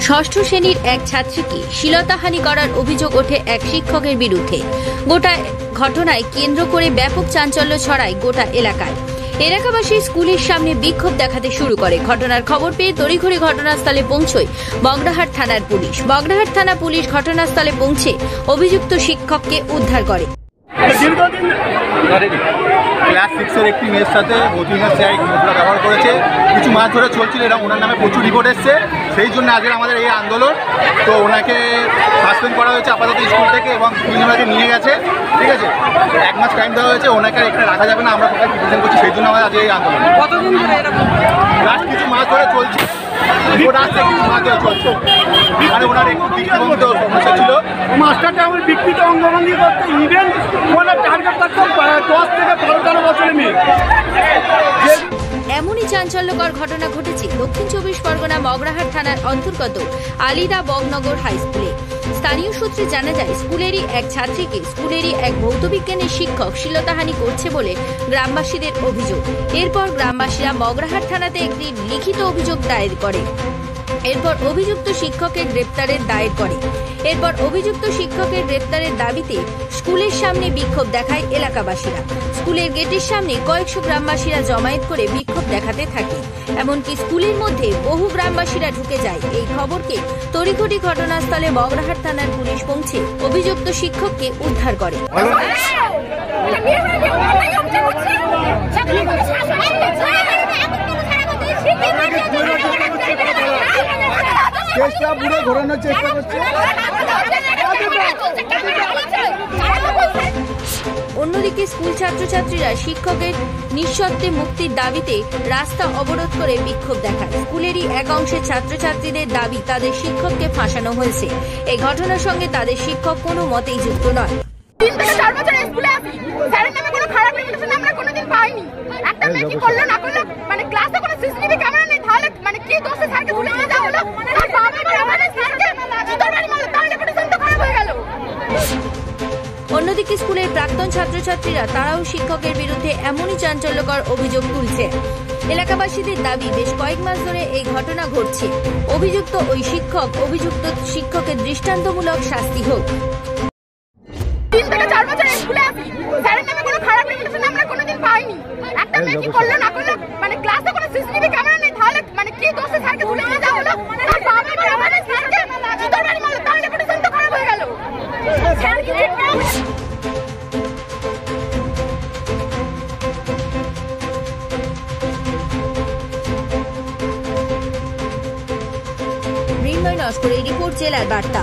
ষষ্ঠ শ্রেণীর এক ছাত্রীকে শ্লীলতাহানি করার অভিযোগ ওঠে এক শিক্ষকের বিরুদ্ধে। গোটা ঘটনায় কেন্দ্র করে ব্যাপক চাঞ্চল্য ছড়ায় গোটা এলাকায়। এলাকাবাসী স্কুলের সামনে বিক্ষোভ দেখাতে শুরু করে। ঘটনার খবর পেয়ে তড়িঘড়ি ঘটনাস্থলে পৌঁছয় বগনাহাট থানার পুলিশ। বগনাহাট থানা পুলিশ ঘটনাস্থলে পৌঁছে অভিযুক্ত শিক্ষককে উদ্ধার করে। ক্লাস 6-এর একটি মেয়ের সাথে মতিনার স্যার মুদ্রা ব্যবহার করেছে, কিছু মাস ধরে চলছিল। এটা ওনার নামে প্রচুর রিপোর্ট এসছে, সেই জন্য আজকে আমাদের এই আন্দোলন। তো ওনাকে সাসপেন্ড করা হয়েছে আপাতত স্কুল থেকে এবং পুলিশ ওনাকে নিয়ে গেছে। ঠিক আছে, 1 মাস টাইম দেওয়া হয়েছে, ওনাকে এখানে রাখা যাবে না, আমরা সবাই পিটিশন করছি, সেই জন্য আমাদের আজকে এই আন্দোলন। কতদিন ধরে এরকম ক্লাস কিছু মাস ধরে চলছে, রিপোর্ট আসছে কিছু মাস ধরে চলছে। মানে ওনার একটু বিকৃত সমস্যা ছিল, মাস্টারটা আমার বিকৃত অঙ্গভঙ্গি করতে ইভেন ওনার টার্গেট থাকতো 10 থেকে 12 বছরের মেয়ে। এমনই চাঞ্চল্যকর ঘটনা ঘটেছে দক্ষিণ 24 পরগনা মগরাহাট থানার অন্তর্গত আলিদা বগনগর হাই স্কুলে। স্থানীয় সূত্রে জানা যায়, স্কুলেরই এক ছাত্রীকে স্কুলেরই এক ভৌতবিজ্ঞানের শিক্ষক শ্লীলতাহানি করছে বলে গ্রামবাসীদের অভিযোগ। এরপর গ্রামবাসীরা মগরাহাট থানাতে একটি লিখিত অভিযোগ দায়ের করে। এরপর অভিযুক্ত শিক্ষকের গ্রেপ্তারের দাবিতে স্কুলের সামনে বিক্ষোভ দেখায় এলাকাবাসীরা। স্কুলের গেটের সামনে কয়েকশো গ্রামবাসীরা জমায়েত করে বিক্ষোভ দেখাতে থাকে। এমনকি স্কুলের মধ্যে বহু গ্রামবাসীরা ঢুকে যায়। এই খবরকে তড়িঘড়ি ঘটনাস্থলে বগরাহাট থানার পুলিশ পৌঁছে অভিযুক্ত শিক্ষককে উদ্ধার করে। অন্যদিকে স্কুল ছাত্রছাত্রীরা শিক্ষকের নিঃশর্তে মুক্তির দাবিতে রাস্তা অবরোধ করে বিক্ষোভ দেখায়। স্কুলেরই এক অংশের ছাত্রছাত্রীদের দাবি, তাদের শিক্ষককে ফাঁসানো হয়েছে। এই ঘটনার সঙ্গে তাদের শিক্ষক কোনো মতেই যুক্ত নয়। 3 থেকে 4 বছর স্কুলে আছি, স্যারের নামে কোনো খারাপ রেপুটেশন আমরা কোনোদিন পাইনি। একটা মেয়ে কি করলো না করলো, মানে ক্লাসে কোনো সিসিটিভি ক্যামেরা নেই, তাহলে মানে কি দোষে স্যারকে তুলে নিয়ে যাওয়া হলো? তার বাবা আমাদের স্যারকে জুতোর বাড়ি মারলো, তার রেপুটেশন তো খারাপ হয়ে গেল। অন্যদিকে স্কুলের প্রাক্তন ছাত্রছাত্রীরা তারাও শিক্ষকের বিরুদ্ধে এমনই চাঞ্চল্যকর অভিযোগ তুলছে। এলাকাবাসীদের দাবি, বেশ কয়েক মাস ধরে এই ঘটনা ঘটছে। অভিযুক্ত শিক্ষকের দৃষ্টান্তমূলক শাস্তি হোক। 3 থেকে 4 বছর স্কুলে আছি, স্যারের নামে কোনো খারাপ রেপুটেশন আমরা কোনোদিন পাইনি। একটা মেয়ে কি করলো না করলো, মানে ক্লাসে কোনো সিসিটিভি ক্যামেরা নেই, তাহলে মানে কি দোষে স্যারকে তুলে নিয়ে যাওয়া হলো? তার বাবা আমাদের স্যারকে জুতোর বাড়ি মারলো, তার রেপুটেশন তো খারাপ হয়ে গেল। স্যার কি ঠিক না? মৃন্ময় নস্করের রিপোর্ট, জেলার বার্তা।